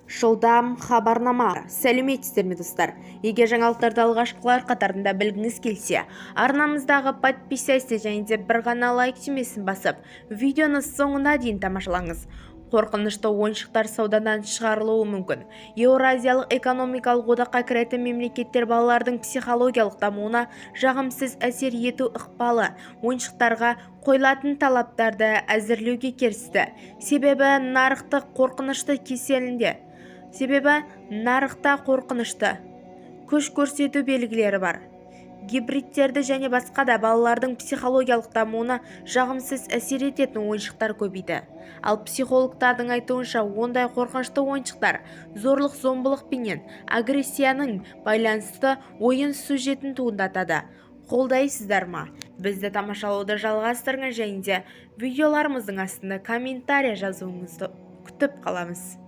Жылдам хабарнама. Сәлеметсіздер ме достар? Егер жаңалықтарды алғашқылар қатарында білгіңіз келсе, арнамыздағы подписайся және де бір ғана лайк түймесін басып, видеоны соңына дейін тамашалаңыз. Қорқынышты ойыншықтар саудадан шығарылуы мүмкін. Еуразиялық экономикалық одаққа кіретін мемлекеттер балалардың психологиялық дамуына жағымсыз әсер ету ықпалы ойыншықтарға қойылатын талаптарды әзірлеуге кірісті. Себебі нарықта қорқынышты күш көрсету белгілері бар. Гибридтерді және басқа да балалардың психологиялық дамуына жағымсыз әсер ететін ойыншықтар көбейді. Ал психологтардың айтуынша, ондай қорқынышты ойыншықтар зорлық-зомбылық пенен агрессияның байланысты ойын сюжетін туындатады. Қолдайсыздар ма? Бізді тамашалауды жалғастырыңыз және де видеоларымыздың астына комментария жазуыңызды күтіп қаламыз.